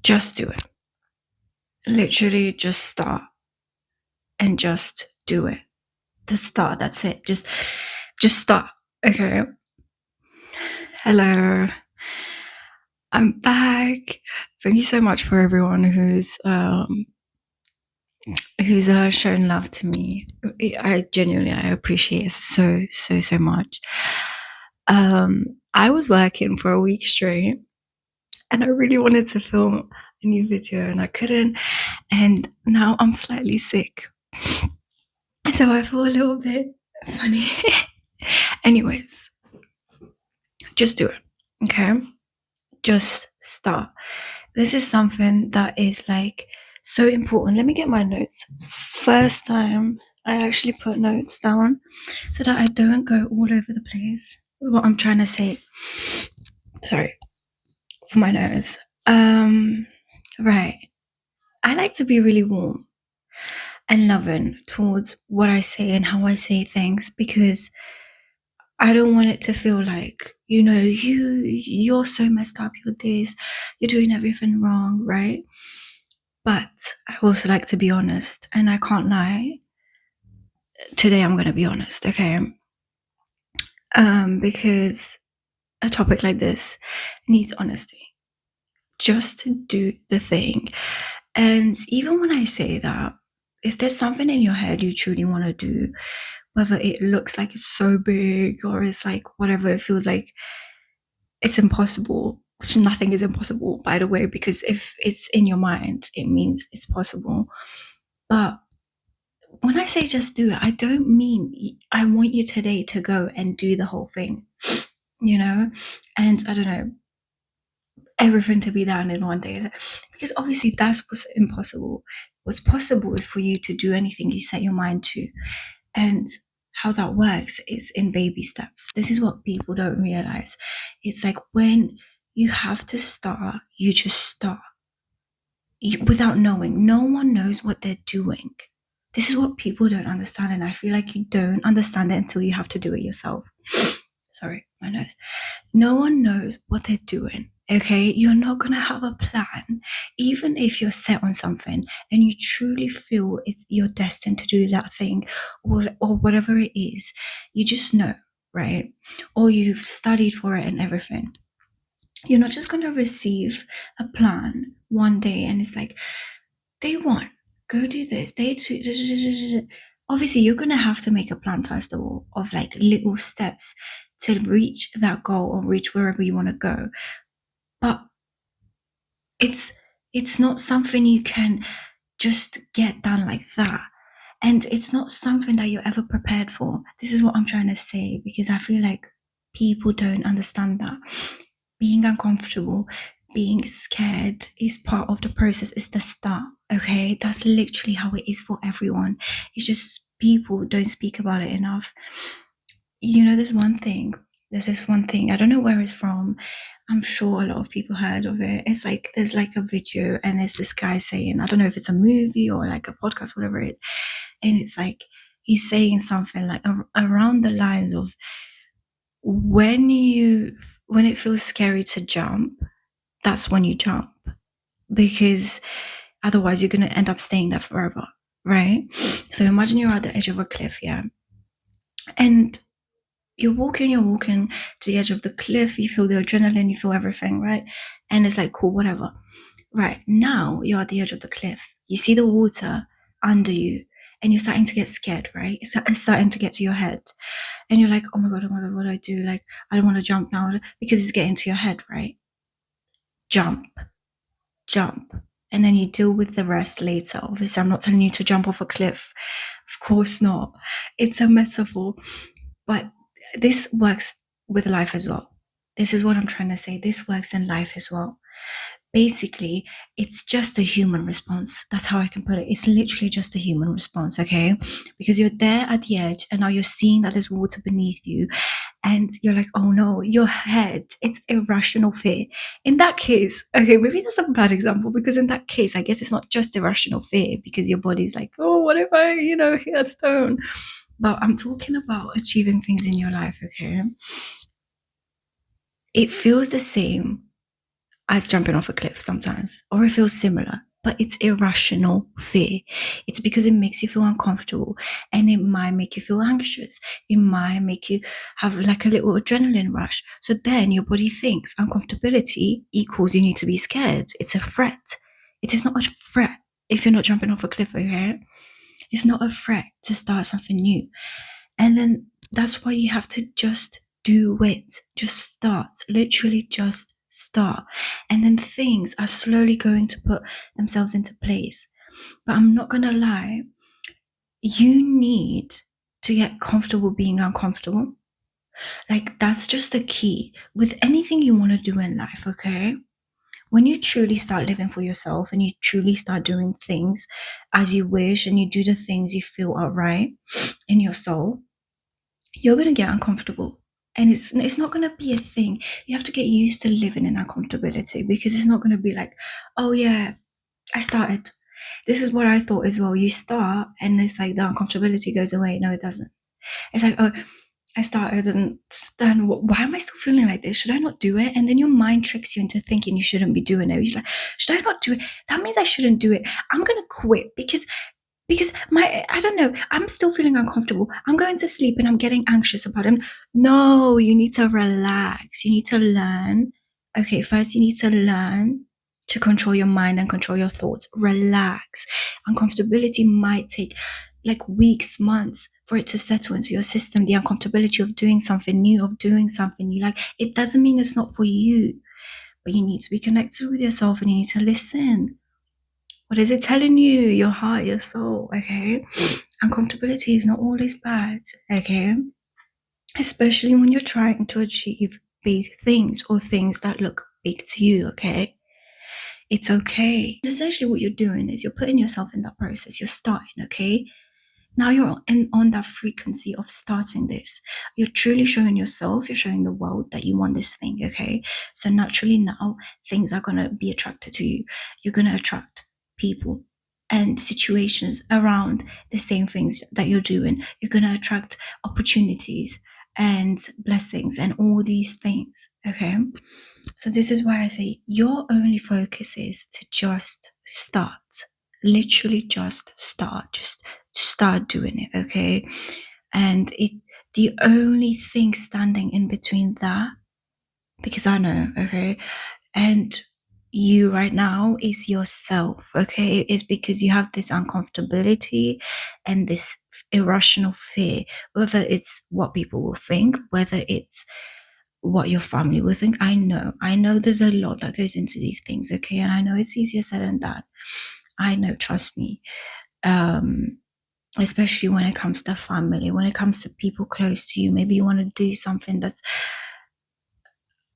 just do it. Literally just start and just do it. Just start, that's it. Just start. Okay. Hello. I'm back. Thank you so much for everyone who's shown love to me. I genuinely appreciate it so much. I was working for a week straight and I really wanted to film a new video and I couldn't, and now I'm slightly sick, so I feel a little bit funny. Anyways, just do it, okay? Just start. This is something that is like so important. Let me get my notes. First time I actually put notes down so that I don't go all over the place with what I'm trying to say. Sorry for my nose. Right. I like to be really warm and loving towards what I say and how I say things, because I don't want it to feel like, you're so messed up, you're this, you're doing everything wrong, right? But I also like to be honest, and I can't lie. Today I'm gonna be honest, okay? Because a topic like this needs honesty. Just to do the thing. And even when I say that, if there's something in your head you truly want to do, whether it looks like it's so big or it's like whatever, it feels like it's impossible, which nothing is impossible, by the way, because if it's in your mind, it means it's possible. But when I say just do it, I don't mean I want you today to go and do the whole thing, and I don't know, everything to be done in one day, because obviously that's what's impossible. What's possible is for you to do anything you set your mind to. And how that works is in baby steps. This is what people don't realize. It's like when you have to start, you just start without knowing. No one knows what they're doing. This is what people don't understand, and I feel like you don't understand it until you have to do it yourself. Sorry, my nose. No one knows what they're doing, okay? You're not going to have a plan. Even if you're set on something and you truly feel you're destined to do that thing, or whatever it is, you just know, right? Or you've studied for it and everything. You're not just going to receive a plan one day and it's like, day one, go do this, day two, obviously you're going to have to make a plan first of all, of like little steps to reach that goal or reach wherever you want to go. But it's not something you can just get done like that, and it's not something that you're ever prepared for. This is what I'm trying to say, because I feel like people don't understand that being uncomfortable, being scared is part of the process. It's the start, okay? That's literally how it is for everyone. It's just people don't speak about it enough. There's this one thing, I don't know where it's from. I'm sure a lot of people heard of it. It's like there's like a video and there's this guy saying, I don't know if it's a movie or like a podcast, whatever it is, and it's like he's saying something like around the lines of, when it feels scary to jump, that's when you jump, because otherwise you're going to end up staying there forever, right? So imagine you're at the edge of a cliff, yeah, and you're walking to the edge of the cliff, you feel the adrenaline, you feel everything, right? And it's like, cool, whatever. Right, now you're at the edge of the cliff, you see the water under you, and you're starting to get scared, right? It's starting to get to your head, and you're like, oh my god, what do I do? Like, I don't want to jump now, because it's getting to your head, right? Jump, and then you deal with the rest later. Obviously, I'm not telling you to jump off a cliff, of course not. It's a metaphor, but this works with life as well. This is what I'm trying to say. This works in life as well. Basically, it's just a human response. That's how I can put it. It's literally just a human response, okay? Because you're there at the edge and now you're seeing that there's water beneath you and you're like, oh no, your head, it's irrational fear. In that case, okay, maybe that's a bad example, because in that case, I guess it's not just irrational fear, because your body's like, oh, what if I, hit a stone? But I'm talking about achieving things in your life, okay? It feels the same as jumping off a cliff sometimes, or it feels similar, but it's irrational fear. It's because it makes you feel uncomfortable, and it might make you feel anxious. It might make you have like a little adrenaline rush. So then your body thinks uncomfortability equals you need to be scared. It's a threat. It is not a threat if you're not jumping off a cliff, okay? It's not a threat to start something new. And then that's why you have to just do it. Just start. Literally just start. And then things are slowly going to put themselves into place. But I'm not going to lie, you need to get comfortable being uncomfortable. Like, that's just the key with anything you want to do in life, okay? When you truly start living for yourself and you truly start doing things as you wish and you do the things you feel are right in your soul, you're going to get uncomfortable. And it's not going to be a thing. You have to get used to living in uncomfortability, because it's not going to be like, oh yeah, I started. This is what I thought as well. You start and it's like the uncomfortability goes away. No, it doesn't. It's like, oh, I started and then why am I still feeling like this? Should I not do it? And then your mind tricks you into thinking you shouldn't be doing it. You're like, should I not do it? That means I shouldn't do it. I'm going to quit because I don't know, I'm still feeling uncomfortable. I'm going to sleep and I'm getting anxious about it. No, you need to relax. You need to learn. Okay, first you need to learn to control your mind and control your thoughts. Relax. Uncomfortability might take like weeks, months for it to settle into your system. The uncomfortability of doing something new, of doing something you like, it doesn't mean it's not for you, but you need to be connected with yourself and you need to listen. What is it telling you? Your heart, your soul, okay? Uncomfortability is not always bad, okay? Especially when you're trying to achieve big things or things that look big to you, okay? It's okay. Essentially, what you're doing is you're putting yourself in that process. You're starting, okay? Now you're on that frequency of starting this. You're truly showing yourself, you're showing the world that you want this thing, okay? So naturally now, things are going to be attracted to you. You're going to attract people and situations around the same things that you're doing. You're going to attract opportunities and blessings and all these things, okay? So this is why I say your only focus is to just start. Literally just start. Just start doing it, okay? And the only thing standing in between that, because I know, okay, and you right now is yourself, okay? It's because you have this uncomfortability and this irrational fear, whether it's what people will think, whether it's what your family will think. I know there's a lot that goes into these things, okay? And I know it's easier said than done. I know, trust me. Especially when it comes to family, when it comes to people close to you. Maybe you want to do something that's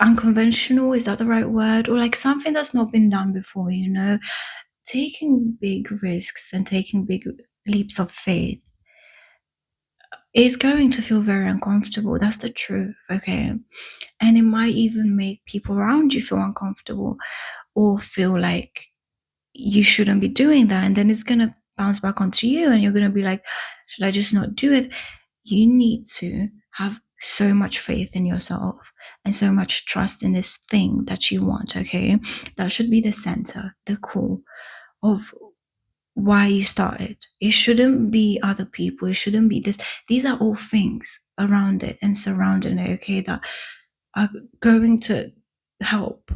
unconventional, is that the right word? Or like something that's not been done before, you know? Taking big risks and taking big leaps of faith is going to feel very uncomfortable. That's the truth, okay? And it might even make people around you feel uncomfortable or feel like you shouldn't be doing that. And then it's going to bounce back onto you and you're going to be like, should I just not do it? You need to have so much faith in yourself and so much trust in this thing that you want, okay? That should be the center, the core of why you started. It shouldn't be other people. It shouldn't be this. These are all things around it and surrounding it, okay, that are going to help.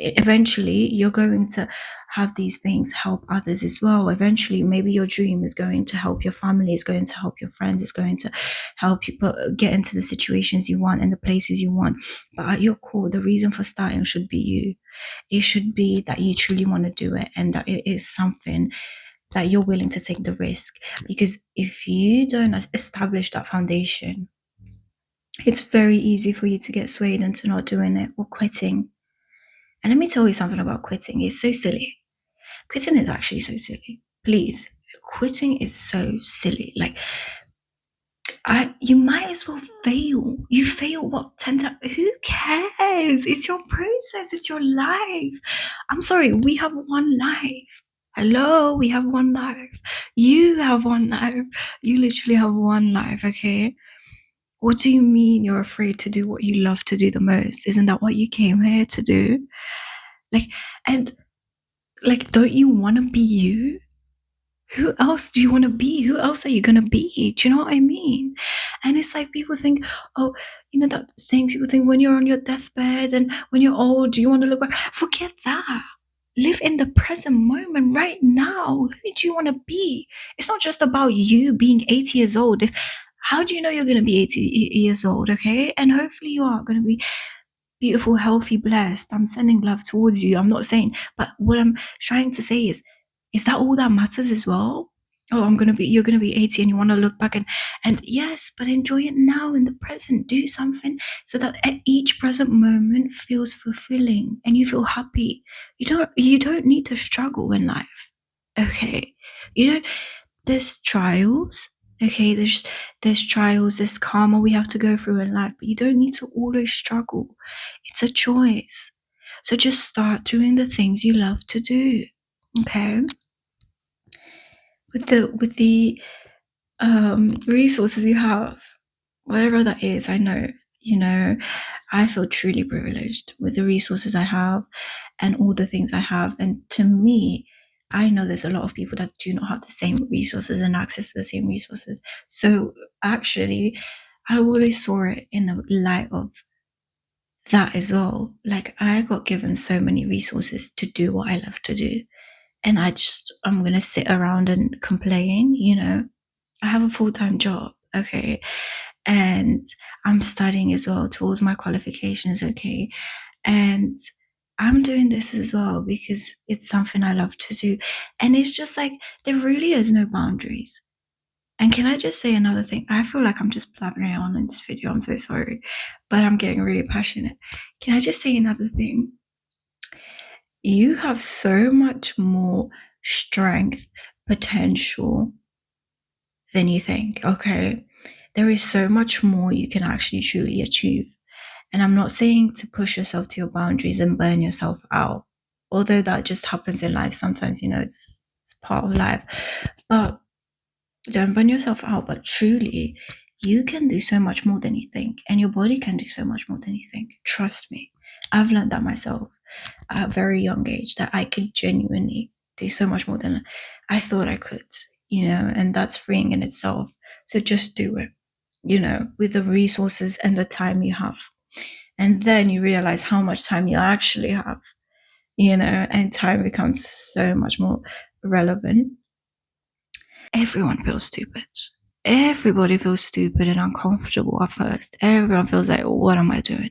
Eventually, you're going to have these things help others as well. Eventually, maybe your dream is going to help your family, is going to help your friends, is going to help you get into the situations you want and the places you want. But at your core, the reason for starting should be you. It should be that you truly want to do it and that it is something that you're willing to take the risk. Because if you don't establish that foundation, it's very easy for you to get swayed into not doing it or quitting. And let me tell you something about quitting. It's so silly. Quitting is actually so silly. Please, quitting is so silly. Like, you might as well fail. You fail what 10 times? Who cares? It's your process. It's your life. I'm sorry. We have one life. Hello, we have one life. You have one life. You literally have one life. Okay. What do you mean you're afraid to do what you love to do the most? Isn't that what you came here to do? Like, and like, don't you want to be you? Who else do you want to be? Who else are you going to be? Do you know what I mean? And it's like people think, oh, you know, that same people think when you're on your deathbed and when you're old, do you want to look back? Forget that. Live in the present moment right now. Who do you want to be? It's not just about you being 80 years old. How do you know you're going to be 80 years old? Okay. And hopefully you are going to be beautiful, healthy, blessed. I'm sending love towards you. I'm not saying, but what I'm trying to say is that all that matters as well? Oh, you're gonna be 80 and you want to look back and yes, but enjoy it now in the present. Do something so that at each present moment feels fulfilling and you feel happy. You don't need to struggle in life. Okay. You don't there's trials. Okay, there's trials, there's karma we have to go through in life, but you don't need to always struggle. It's a choice. So just start doing the things you love to do. Okay. With the resources you have, whatever that is, I know, I feel truly privileged with the resources I have and all the things I have. And to me, I know there's a lot of people that do not have the same resources and access to the same resources. So actually, I always saw it in the light of that as well. Like, I got given so many resources to do what I love to do. And I'm going to sit around and complain, I have a full-time job, okay? And I'm studying as well towards my qualifications, okay? And I'm doing this as well because it's something I love to do. And it's just like, there really is no boundaries. And can I just say another thing? I feel like I'm just blabbering on in this video. I'm so sorry, but I'm getting really passionate. Can I just say another thing? You have so much more strength, potential than you think, okay? There is so much more you can actually truly achieve. And I'm not saying to push yourself to your boundaries and burn yourself out, although that just happens in life sometimes, it's part of life. But don't burn yourself out, but truly, you can do so much more than you think, and your body can do so much more than you think. Trust me. I've learned that myself at a very young age, that I could genuinely do so much more than I thought I could, and that's freeing in itself. So just do it, with the resources and the time you have. And then you realize how much time you actually have, and time becomes so much more relevant. Everyone feels stupid. Everybody feels stupid and uncomfortable at first. Everyone feels like, what am I doing?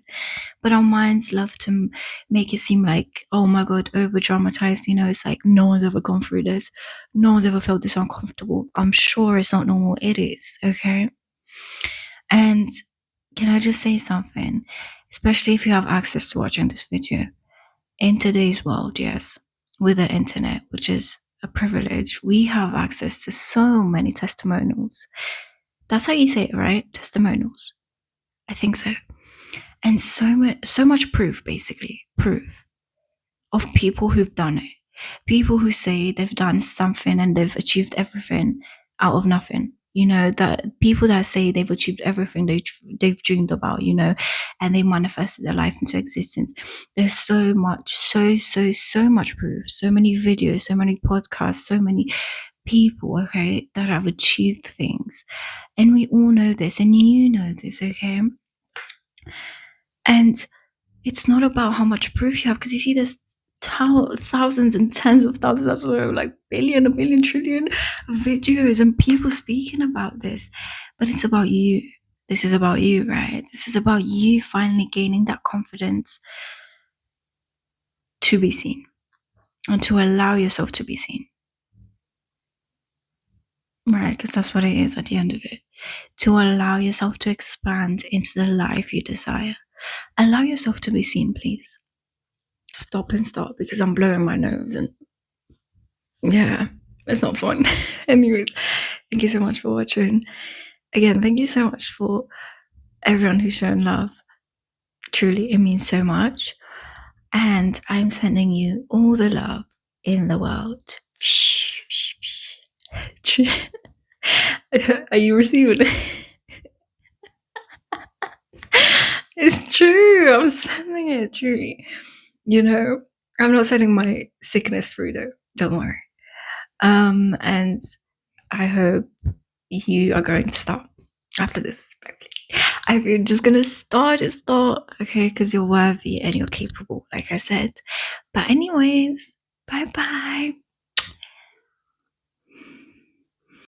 But our minds love to make it seem like, oh my God, over dramatized. It's like no one's ever gone through this. No one's ever felt this uncomfortable. I'm sure it's not normal. It is, okay? And can I just say something? Especially if you have access to watching this video. In today's world, yes, with the internet, which is a privilege, we have access to so many testimonials. That's how you say it, right? Testimonials. I think so. And so much proof, basically, proof of people who've done it. People who say they've done something and they've achieved everything out of nothing. That people that say they've achieved everything they've dreamed about, and they manifested their life into existence. There's so much, so much proof, so many videos, so many podcasts, so many people, okay, that have achieved things. And we all know this, and you know this, okay? And it's not about how much proof you have, because you see there's thousands and tens of thousands, I don't know, like a billion, trillion videos and people speaking about this. But it's about you. This is about you, right? This is about you finally gaining that confidence to be seen and to allow yourself to be seen. Right? Because that's what it is at the end of it. To allow yourself to expand into the life you desire. Allow yourself to be seen, please. Stop and start, because I'm blowing my nose and yeah, it's not fun. Anyways, thank you so much for watching. Again, thank you so much for everyone who's shown love. Truly, it means so much. And I'm sending you all the love in the world. Are you receiving it? It's true. I'm sending it, truly. I'm not setting my sickness through though. Don't worry. And I hope you are going to start after this. If you're just gonna start, just start, okay? Because you're worthy and you're capable, like I said. But anyways, bye bye.